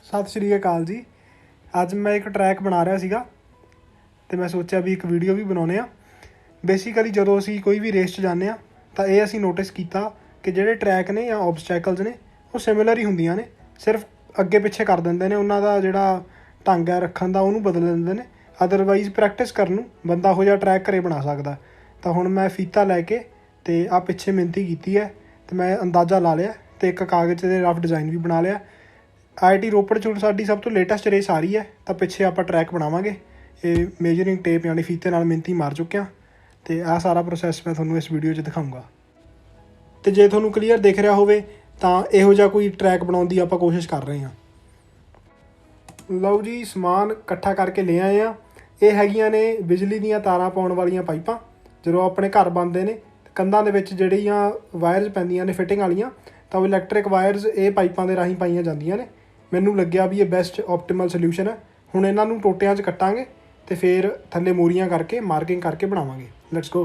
सत श्री अकाल जी। अज मैं एक ट्रैक बना रहा सीगा ते मैं सोचा भी एक वीडियो भी बनाने। बेसिकली जो असी कोई भी रेस च जाने तो ये असी नोटिस किया कि जोड़े ट्रैक ने या ऑबस्टैकल्स ने वो सिमिलर ही होंदियां ने, सिर्फ अगे पिछे कर देंदे ने, उन्हां दा जिहड़ा ढंग है रखण दा उहनूं बदल देंदे ने। अदरवाइज़ प्रैक्टिस करन नूं बंदा उहो जिहा ट्रैक घरे बना सकदा। तो हुण मैं फीता लैके ते आ पिछे मिहनती कीती है तो मैं अंदाज़ा ला लिया तो एक कागज़ ते रफ डिज़ाइन भी बना लिया। IIT रोपड़ च साडी सब तो लेटेस्ट रेस आ रही है तो पिछे आप ट्रैक बनावांगे। ये मेजरिंग टेप यानी फीते नाल मिहनती मार चुके हैं तो आ सारा प्रोसैस मैं तुहानूं इस वीडियो च दिखाऊँगा। तो जे तुहानूं क्लीयर दिख रहा होवे तां इहो जिहा कोई ट्रैक बनाउण दी आपां कोशिश कर रहे हैं। लओ जी, समान इकट्ठा करके ले आए हैं। ये हैगियां ने बिजली दीयां तारां पाउण वालीआं पाइपां। जदों अपने घर बनदे ने कंधां दे विच जिहड़ियां वायरस पैंदियां ने फिटिंग वालीआं तां इलैक्ट्रिक वायरस ये पाइपां दे राहीं पाईआं जांदियां ने। मैनूं लग्गिआ भी ये बेस्ट ऑप्टीमल सल्यूशन है। हुण इन्हां नूं टोटिਆਂ 'ਚ कट्टांगे तो फिर थल्ले मोरीआं करके मार्किंग करके बनावांगे। Let's go.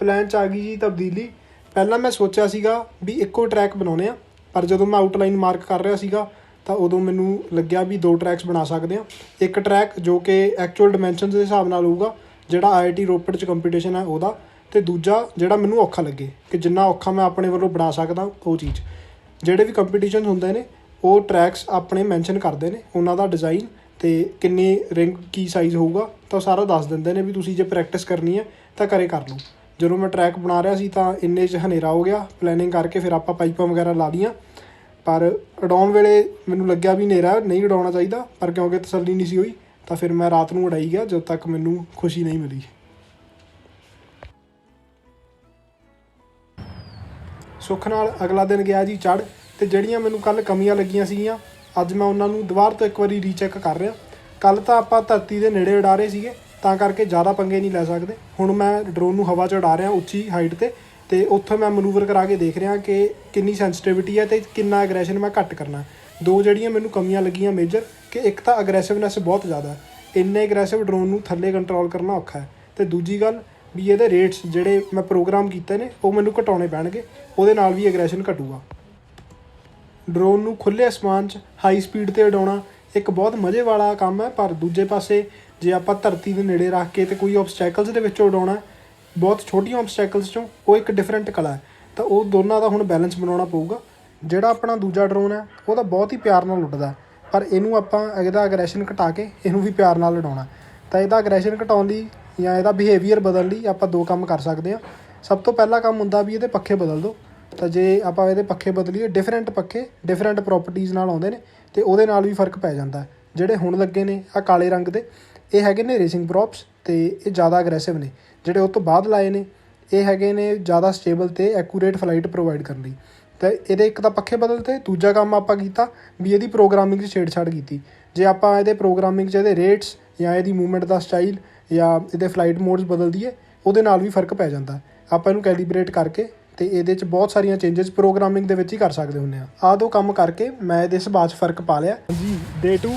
प्लान 'ਚ आ गई जी तब्दीली। ਪਹਿਲਾਂ मैं सोचा ਸੀਗਾ भी ਇੱਕੋ ट्रैक बनाउने आ, पर ਜਦੋਂ मैं आउटलाइन मार्क कर रहा ਸੀਗਾ ਤਾਂ ਉਦੋਂ ਮੈਨੂੰ ਲੱਗਿਆ ਵੀ 2 ट्रैक्स बना सकते हैं। एक ट्रैक जो कि एक्चुअल डिमेंशनस के हिसाब नाल होਊਗਾ ਜਿਹੜਾ IIT ਰੋਪੜ 'ਚ कंपीटिशन है ਉਹਦਾ, ਤੇ ਦੂਜਾ ਜਿਹੜਾ ਮੈਨੂੰ ਔਖਾ ਲੱਗੇ ਕਿ ਜਿੰਨਾ ਔਖਾ ਮੈਂ ਆਪਣੇ ਵੱਲੋਂ ਬਣਾ ਸਕਦਾ ਉਹ ਚੀਜ਼। ਜਿਹੜੇ ਵੀ ਕੰਪੀਟੀਸ਼ਨ ਹੁੰਦੇ ਨੇ ਉਹ ਟਰੈਕਸ ਆਪਣੇ ਮੈਂਸ਼ਨ ਕਰਦੇ ਨੇ, ਉਹਨਾਂ ਦਾ ਡਿਜ਼ਾਈਨ ਅਤੇ ਕਿੰਨੀ ਰਿੰਗ ਕੀ ਸਾਈਜ਼ ਹੋਊਗਾ ਤਾਂ ਉਹ ਸਾਰਾ ਦੱਸ ਦਿੰਦੇ ਨੇ ਵੀ ਤੁਸੀਂ ਜੇ ਪ੍ਰੈਕਟਿਸ ਕਰਨੀ ਹੈ ਤਾਂ ਘਰੇ ਕਰ ਲਓ। ਜਦੋਂ ਮੈਂ ਟਰੈਕ ਬਣਾ ਰਿਹਾ ਸੀ ਤਾਂ ਇੰਨੇ 'ਚ ਹਨੇਰਾ ਹੋ ਗਿਆ। ਪਲੈਨਿੰਗ ਕਰਕੇ ਫਿਰ ਆਪਾਂ ਪਾਈਪਾਂ ਵਗੈਰਾ ਲਾ ਲਈਆਂ, ਪਰ ਉਡਾਉਣ ਵੇਲੇ ਮੈਨੂੰ ਲੱਗਿਆ ਵੀ ਹਨੇਰਾ ਨਹੀਂ ਉਡਾਉਣਾ ਚਾਹੀਦਾ, ਪਰ ਕਿਉਂਕਿ ਤਸੱਲੀ ਨਹੀਂ ਸੀ ਹੋਈ ਤਾਂ ਫਿਰ ਮੈਂ ਰਾਤ ਨੂੰ ਉਡਾਈ ਗਿਆ ਜਦੋਂ ਤੱਕ ਮੈਨੂੰ ਖੁਸ਼ੀ ਨਹੀਂ ਮਿਲੀ। ਸੁੱਖ ਨਾਲ ਅਗਲਾ ਦਿਨ ਗਿਆ ਜੀ ਚੜ੍ਹ, ਅਤੇ ਜਿਹੜੀਆਂ ਮੈਨੂੰ ਕੱਲ੍ਹ ਕਮੀਆਂ ਲੱਗੀਆਂ ਸੀਗੀਆਂ ਅੱਜ ਮੈਂ ਉਹਨਾਂ ਨੂੰ ਦੁਬਾਰਾ ਤੋਂ ਇੱਕ ਵਾਰੀ ਰੀਚੈੱਕ ਕਰ ਰਿਹਾ। ਕੱਲ੍ਹ ਤਾਂ ਆਪਾਂ ਧਰਤੀ ਦੇ ਨੇੜੇ ਉਡਾ ਰਹੇ ਸੀਗੇ ਤਾਂ ਕਰਕੇ ਜ਼ਿਆਦਾ ਪੰਗੇ ਨਹੀਂ ਲੈ ਸਕਦੇ। ਹੁਣ ਮੈਂ ਡਰੋਨ ਨੂੰ ਹਵਾ 'ਚ ਉਡਾ ਰਿਹਾ ਉੱਚੀ ਹਾਈਟ 'ਤੇ, ਅਤੇ ਉੱਥੋਂ ਮੈਂ ਮਨੂਵਰ ਕਰਾ ਕੇ ਦੇਖ ਰਿਹਾ ਕਿ ਕਿੰਨੀ ਸੈਂਸਿਟੀਵਿਟੀ ਹੈ ਅਤੇ ਕਿੰਨਾ ਅਗਰੈਸ਼ਨ ਮੈਂ ਘੱਟ ਕਰਨਾ। ਦੋ ਜਿਹੜੀਆਂ ਮੈਨੂੰ ਕਮੀਆਂ ਲੱਗੀਆਂ ਮੇਜਰ, ਕਿ ਇੱਕ ਤਾਂ ਅਗਰੈਸਿਵਨੈਸ ਬਹੁਤ ਜ਼ਿਆਦਾ, ਇੰਨੇ ਅਗਰੈਸਿਵ ਡਰੋਨ ਨੂੰ ਥੱਲੇ ਕੰਟਰੋਲ ਕਰਨਾ ਔਖਾ ਹੈ, ਅਤੇ ਦੂਜੀ ਗੱਲ ਵੀ ਇਹਦੇ ਰੇਟਸ ਜਿਹੜੇ ਮੈਂ ਪ੍ਰੋਗਰਾਮ ਕੀਤੇ ਨੇ ਉਹ ਮੈਨੂੰ ਘਟਾਉਣੇ ਪੈਣਗੇ, ਉਹਦੇ ਨਾਲ ਵੀ ਅਗਰੈਸ਼ਨ ਘਟੂਗਾ। ਡਰੋਨ ਨੂੰ ਖੁੱਲ੍ਹੇ ਅਸਮਾਨ 'ਚ ਹਾਈ ਸਪੀਡ 'ਤੇ ਉਡਾਉਣਾ ਇੱਕ ਬਹੁਤ ਮਜ਼ੇ ਵਾਲਾ ਕੰਮ ਹੈ, ਪਰ ਦੂਜੇ ਪਾਸੇ ਜੇ ਆਪਾਂ ਧਰਤੀ ਦੇ ਨੇੜੇ ਰੱਖ ਕੇ ਅਤੇ ਕੋਈ ਓਬਸਟੈਕਲਸ ਦੇ ਵਿੱਚੋਂ ਉਡਾਉਣਾ, ਬਹੁਤ ਛੋਟੀਆਂ ਓਬਸਟੈਕਲਸ 'ਚੋਂ, ਉਹ ਇੱਕ ਡਿਫਰੈਂਟ ਕਲਾ ਹੈ। ਤਾਂ ਉਹ ਦੋਨਾਂ ਦਾ ਹੁਣ ਬੈਲੈਂਸ ਬਣਾਉਣਾ ਪਊਗਾ। ਜਿਹੜਾ ਆਪਣਾ ਦੂਜਾ ਡਰੋਨ ਹੈ ਉਹ ਤਾਂ ਬਹੁਤ ਹੀ ਪਿਆਰ ਨਾਲ ਉੱਡਦਾ, ਪਰ ਇਹਨੂੰ ਆਪਾਂ ਇਹਦਾ ਅਗਰੈਸ਼ਨ ਘਟਾ ਕੇ ਇਹਨੂੰ ਵੀ ਪਿਆਰ ਨਾਲ ਉਡਾਉਣਾ। ਤਾਂ ਇਹਦਾ ਅਗਰੈਸ਼ਨ ਘਟਾਉਣ ਲਈ ਜਾਂ ਇਹਦਾ ਬਿਹੇਵੀਅਰ ਬਦਲਣ ਲਈ ਆਪਾਂ 2 ਕੰਮ ਕਰ ਸਕਦੇ ਹਾਂ। ਸਭ ਤੋਂ ਪਹਿਲਾ ਕੰਮ ਹੁੰਦਾ ਵੀ ਇਹਦੇ ਪੱਖੇ ਬਦਲ ਦਿਓ। ਤਾਂ ਜੇ ਆਪਾਂ ਇਹਦੇ ਪੱਖੇ ਬਦਲੀਏ, ਡਿਫਰੈਂਟ ਪੱਖੇ ਡਿਫਰੈਂਟ ਪ੍ਰੋਪਰਟੀਜ਼ ਨਾਲ ਆਉਂਦੇ ਨੇ ਅਤੇ ਉਹਦੇ ਨਾਲ ਵੀ ਫ਼ਰਕ ਪੈ ਜਾਂਦਾ। ਜਿਹੜੇ ਹੁਣ ਲੱਗੇ ਨੇ ਆਹ ਕਾਲੇ ਰੰਗ ਦੇ, ਇਹ ਹੈਗੇ ਨੇ ਰੇਸਿੰਗ ਪ੍ਰੋਪਸ ਅਤੇ ਇਹ ਜ਼ਿਆਦਾ ਅਗਰੈਸਿਵ ਨੇ। ਜਿਹੜੇ ਉਹ ਤੋਂ ਬਾਅਦ ਲਾਏ ਨੇ ਇਹ ਹੈਗੇ ਨੇ ਜ਼ਿਆਦਾ ਸਟੇਬਲ ਅਤੇ ਐਕੂਰੇਟ ਫਲਾਈਟ ਪ੍ਰੋਵਾਈਡ ਕਰਨ ਲਈ। ਤਾਂ ਇਹਦੇ ਇੱਕ ਤਾਂ ਪੱਖੇ ਬਦਲਤੇ, ਦੂਜਾ ਕੰਮ ਆਪਾਂ ਕੀਤਾ ਵੀ ਇਹਦੀ ਪ੍ਰੋਗਰਾਮਿੰਗ 'ਚ ਛੇੜਛਾੜ ਕੀਤੀ। ਜੇ ਆਪਾਂ ਇਹਦੇ ਪ੍ਰੋਗਰਾਮਿੰਗ 'ਚ ਇਹਦੇ ਰੇਟਸ ਜਾਂ ਇਹਦੀ ਮੂਵਮੈਂਟ ਦਾ ਸਟਾਈਲ ਜਾਂ ਇਹਦੇ ਫਲਾਈਟ ਮੋਡਸ ਬਦਲ ਦਈਏ, ਉਹਦੇ ਨਾਲ ਵੀ ਫ਼ਰਕ ਪੈ ਜਾਂਦਾ। ਆਪਾਂ ਇਹਨੂੰ ਕੈਲੀਬਰੇਟ ਕਰਕੇ ਅਤੇ ਇਹਦੇ 'ਚ ਬਹੁਤ ਸਾਰੀਆਂ ਚੇਂਜਸ ਪ੍ਰੋਗਰਾਮਿੰਗ ਦੇ ਵਿੱਚ ਹੀ ਕਰ ਸਕਦੇ ਹੁੰਦੇ ਹਾਂ। ਆਹ 2 ਕੰਮ ਕਰਕੇ ਮੈਂ ਇਹਦੇ ਸੁਭਾਅ 'ਚ ਫ਼ਰਕ ਪਾ ਲਿਆ ਜੀ। ਡੇ 2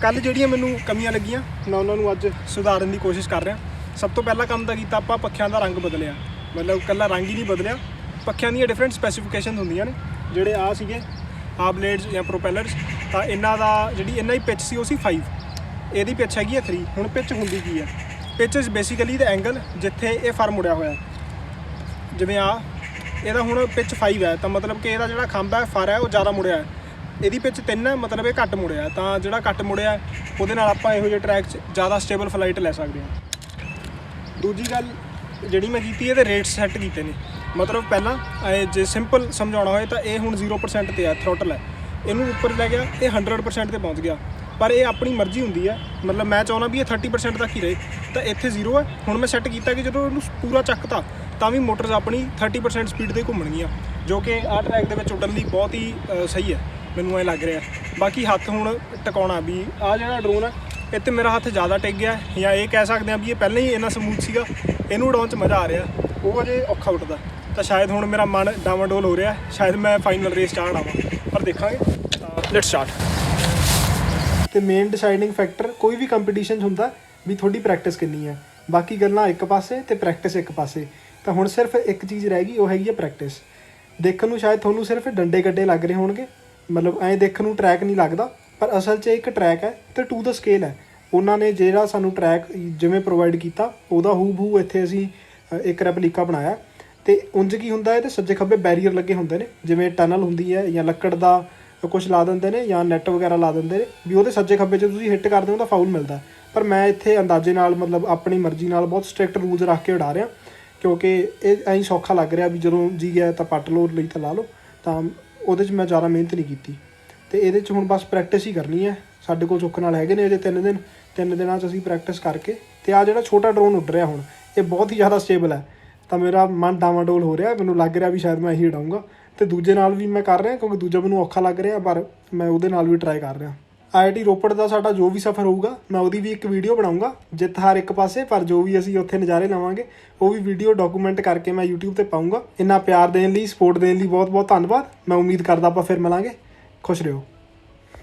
ਕੱਲ੍ਹ ਜਿਹੜੀਆਂ ਮੈਨੂੰ ਕਮੀਆਂ ਲੱਗੀਆਂ ਮੈਂ ਉਹਨਾਂ ਨੂੰ ਅੱਜ ਸੁਧਾਰਨ ਦੀ ਕੋਸ਼ਿਸ਼ ਕਰ ਰਿਹਾ। ਸਭ ਤੋਂ ਪਹਿਲਾ ਕੰਮ ਤਾਂ ਕੀਤਾ ਆਪਾਂ ਪੱਖਿਆਂ ਦਾ ਰੰਗ ਬਦਲਿਆ, ਮਤਲਬ ਇਕੱਲਾ ਰੰਗ ਹੀ ਨਹੀਂ ਬਦਲਿਆ, ਪੱਖਿਆਂ ਦੀਆਂ ਡਿਫਰੈਂਟ ਸਪੈਸੀਫਿਕੇਸ਼ਨ ਹੁੰਦੀਆਂ ਨੇ। ਜਿਹੜੇ ਆਹ ਸੀਗੇ ਆਹ ਬਲੇਡਸ ਜਾਂ ਪ੍ਰੋਪੈਲਰਸ, ਤਾਂ ਇਹਨਾਂ ਦਾ ਜਿਹੜੀ ਇਹਨਾਂ ਦੀ ਪਿੱਚ ਸੀ ਉਹ ਸੀ 5, ਇਹਦੀ ਪਿੱਚ ਹੈਗੀ ਹੈ 3। ਹੁਣ ਪਿੱਚ ਹੁੰਦੀ ਕੀ ਹੈ? Pitch is basically the angle ਜਿੱਥੇ ਇਹ ਫਰ ਮੁੜਿਆ ਹੋਇਆ। ਜਿਵੇਂ ਇਹਦਾ ਹੁਣ ਪਿੱਚ 5 ਹੈ ਤਾਂ ਮਤਲਬ ਕਿ ਇਹਦਾ ਜਿਹੜਾ ਖੰਭ ਹੈ ਫਰ ਹੈ ਉਹ ਜ਼ਿਆਦਾ ਮੁੜਿਆ ਹੈ। ਇਹਦੀ ਪਿੱਚ 3 ਹੈ ਮਤਲਬ ਇਹ ਘੱਟ ਮੁੜਿਆ। ਤਾਂ ਜਿਹੜਾ ਘੱਟ ਮੁੜਿਆ ਉਹਦੇ ਨਾਲ ਆਪਾਂ ਇਹੋ ਜਿਹੇ ਟਰੈਕ 'ਚ ਜ਼ਿਆਦਾ ਸਟੇਬਲ ਫਲਾਈਟ ਲੈ ਸਕਦੇ ਹਾਂ। ਦੂਜੀ ਗੱਲ ਜਿਹੜੀ ਮੈਂ ਕੀਤੀ ਇਹਦੇ ਰੇਟਸ ਸੈੱਟ ਕੀਤੇ ਨੇ। ਮਤਲਬ ਪਹਿਲਾਂ ਜੇ ਸਿੰਪਲ ਸਮਝਾਉਣਾ ਹੋਏ ਤਾਂ ਇਹ ਹੁਣ 0% 'ਤੇ ਹੈ, ਥਰੋਟਲ ਹੈ। ਇਹਨੂੰ ਉੱਪਰ ਲੈ ਗਿਆ, ਇਹ 100% 'ਤੇ ਪਹੁੰਚ ਗਿਆ। ਪਰ ਇਹ ਆਪਣੀ ਮਰਜ਼ੀ ਹੁੰਦੀ ਹੈ, ਮਤਲਬ ਮੈਂ ਚਾਹੁੰਦਾ ਵੀ ਇਹ 30% ਤੱਕ ਹੀ ਰਹੇ, ਤਾਂ ਇੱਥੇ 0 ਹੈ। ਹੁਣ ਮੈਂ ਸੈੱਟ ਕੀਤਾ ਕਿ ਜਦੋਂ ਇਹਨੂੰ ਪੂਰਾ ਚੱਕਤਾ ਤਾਂ ਵੀ ਮੋਟਰਸ ਆਪਣੀ 30% ਸਪੀਡ 'ਤੇ ਘੁੰਮਣਗੀਆਂ, ਜੋ ਕਿ ਆਹ ਟਰੈਕ ਦੇ ਵਿੱਚ ਉੱਡਣ ਲਈ ਬਹੁਤ ਹੀ ਸਹੀ ਹੈ, ਮੈਨੂੰ ਐਂ ਲੱਗ ਰਿਹਾ। ਬਾਕੀ ਹੱਥ ਹੁਣ ਟਿਕਾਉਣਾ ਵੀ ਆਹ ਜਿਹੜਾ ਡਰੋਨ ਹੈ ਇਹ 'ਤੇ ਮੇਰਾ ਹੱਥ ਜ਼ਿਆਦਾ ਟਿਕ ਗਿਆ, ਜਾਂ ਇਹ ਕਹਿ ਸਕਦੇ ਹਾਂ ਵੀ ਇਹ ਪਹਿਲਾਂ ਹੀ ਇੰਨਾ ਸਮੂਥ ਸੀਗਾ, ਇਹਨੂੰ ਉਡਾਉਣ 'ਚ ਮਜ਼ਾ ਆ ਰਿਹਾ, ਉਹ ਅਜੇ ਔਖਾ ਉੱਡਦਾ। ਤਾਂ ਸ਼ਾਇਦ ਹੁਣ ਮੇਰਾ ਮਨ ਡਾਵਾਂਡੋਲ ਹੋ ਰਿਹਾ, ਸ਼ਾਇਦ ਮੈਂ ਫਾਈਨਲ ਰੇਸ ਚਾੜ੍ਹ ਆਵਾਂ, ਪਰ ਦੇਖਾਂਗੇ। Let's start. ਅਤੇ ਮੇਨ ਡਿਸਾਈਡਿੰਗ ਫੈਕਟਰ ਕੋਈ ਵੀ ਕੰਪੀਟੀਸ਼ਨ ਹੁੰਦਾ ਵੀ ਤੁਹਾਡੀ ਪ੍ਰੈਕਟਿਸ ਕਿੰਨੀ ਹੈ। ਬਾਕੀ ਗੱਲਾਂ ਇੱਕ ਪਾਸੇ ਅਤੇ ਪ੍ਰੈਕਟਿਸ ਇੱਕ ਪਾਸੇ। ਤਾਂ ਹੁਣ ਸਿਰਫ ਇੱਕ ਚੀਜ਼ ਰਹਿ ਗਈ, ਉਹ ਹੈਗੀ ਹੈ ਪ੍ਰੈਕਟਿਸ। ਦੇਖਣ ਨੂੰ ਸ਼ਾਇਦ ਤੁਹਾਨੂੰ ਸਿਰਫ ਡੰਡੇ ਗੱਡੇ ਲੱਗ ਰਹੇ ਹੋਣਗੇ, ਮਤਲਬ ਐਂ ਦੇਖਣ ਨੂੰ ਟਰੈਕ ਨਹੀਂ ਲੱਗਦਾ, ਪਰ ਅਸਲ 'ਚ ਇੱਕ ਟਰੈਕ ਹੈ ਅਤੇ ਟੂ ਦ ਸਕੇਲ ਹੈ। ਉਹਨਾਂ ਨੇ ਜਿਹੜਾ ਸਾਨੂੰ ਟਰੈਕ ਜਿਵੇਂ ਪ੍ਰੋਵਾਈਡ ਕੀਤਾ ਉਹਦਾ ਹੂ ਬਹੂ ਇੱਥੇ ਅਸੀਂ ਇੱਕ ਰੈਪਲੀਕਾ ਬਣਾਇਆ। ਅਤੇ ਉਂਝ ਕੀ ਹੁੰਦਾ ਹੈ, ਅਤੇ ਸੱਜੇ ਖੱਬੇ ਬੈਰੀਅਰ ਲੱਗੇ ਹੁੰਦੇ ਨੇ, ਜਿਵੇਂ ਟਨਲ ਹੁੰਦੀ ਹੈ ਜਾਂ ਲੱਕੜ ਦਾ ਕੁਛ ਲਾ ਦਿੰਦੇ ਨੇ ਜਾਂ ਨੈੱਟ ਵਗੈਰਾ ਲਾ ਦਿੰਦੇ ਨੇ ਵੀ ਉਹਦੇ ਸੱਜੇ ਖੱਬੇ 'ਚ ਤੁਸੀਂ ਹਿੱਟ ਕਰਦੇ ਹੋ ਤਾਂ ਫਾਊਲ ਮਿਲਦਾ। ਪਰ ਮੈਂ ਇੱਥੇ ਅੰਦਾਜ਼ੇ ਨਾਲ ਮਤਲਬ ਆਪਣੀ ਮਰਜ਼ੀ ਨਾਲ ਬਹੁਤ ਸਟ੍ਰਿਕਟ ਰੂਲਸ ਰੱਖ ਕੇ ਉਡਾ ਰਿਹਾ, ਕਿਉਂਕਿ ਇਹ ਐਂ ਸੌਖਾ ਲੱਗ ਰਿਹਾ ਵੀ ਜਦੋਂ ਜੀ ਗਿਆ ਤਾਂ ਪੱਟ ਲਓ, ਲਈ ਤਾਂ ਲਾ ਲਓ। ਤਾਂ ਉਹਦੇ 'ਚ ਮੈਂ ਜ਼ਿਆਦਾ ਮਿਹਨਤ ਨਹੀਂ ਕੀਤੀ ਅਤੇ ਇਹਦੇ 'ਚ ਹੁਣ ਬਸ ਪ੍ਰੈਕਟਿਸ ਹੀ ਕਰਨੀ ਹੈ। ਸਾਡੇ ਕੋਲ ਸੁੱਖ ਨਾਲ ਹੈਗੇ ਨੇ ਅਜੇ 3 ਦਿਨ, 3 ਦਿਨਾਂ 'ਚ ਅਸੀਂ ਪ੍ਰੈਕਟਿਸ ਕਰਕੇ ਅਤੇ ਆਹ ਜਿਹੜਾ ਛੋਟਾ ਡਰੋਨ ਉੱਡ ਰਿਹਾ ਹੁਣ ਇਹ ਬਹੁਤ ਹੀ ਜ਼ਿਆਦਾ ਸਟੇਬਲ ਹੈ। ਤਾਂ ਮੇਰਾ ਮਨ ਡਾਵਾਂਡੋਲ ਹੋ ਰਿਹਾ, ਮੈਨੂੰ ਲੱਗ ਰਿਹਾ ਵੀ ਸ਼ਾਇਦ ਮੈਂ ਇਹੀ ਉਡਾਊਂਗਾ। ਅਤੇ ਦੂਜੇ ਨਾਲ ਵੀ ਮੈਂ ਕਰ ਰਿਹਾ, ਕਿਉਂਕਿ ਦੂਜਾ ਮੈਨੂੰ ਔਖਾ ਲੱਗ ਰਿਹਾ, ਪਰ ਮੈਂ ਉਹਦੇ ਨਾਲ ਵੀ ਟਰਾਈ ਕਰ ਰਿਹਾ। IIT ਰੋਪੜ ਦਾ ਸਾਡਾ ਜੋ ਵੀ ਸਫ਼ਰ ਹੋਊਗਾ ਮੈਂ ਉਹਦੀ ਵੀ ਇੱਕ ਵੀਡੀਓ ਬਣਾਊਂਗਾ, ਜਿੱਤ ਹਾਰ ਇੱਕ ਪਾਸੇ, ਪਰ ਜੋ ਵੀ ਅਸੀਂ ਉੱਥੇ ਨਜ਼ਾਰੇ ਲਵਾਂਗੇ ਉਹ ਵੀ ਵੀਡੀਓ ਡਾਕੂਮੈਂਟ ਕਰਕੇ ਮੈਂ YouTube 'ਤੇ ਪਾਊਂਗਾ। ਇੰਨਾ ਪਿਆਰ ਦੇਣ ਲਈ, ਸਪੋਰਟ ਦੇਣ ਲਈ ਬਹੁਤ ਬਹੁਤ ਧੰਨਵਾਦ। ਮੈਂ ਉਮੀਦ ਕਰਦਾ ਆਪਾਂ ਫਿਰ ਮਿਲਾਂਗੇ। ਖੁਸ਼ ਰਹੋ।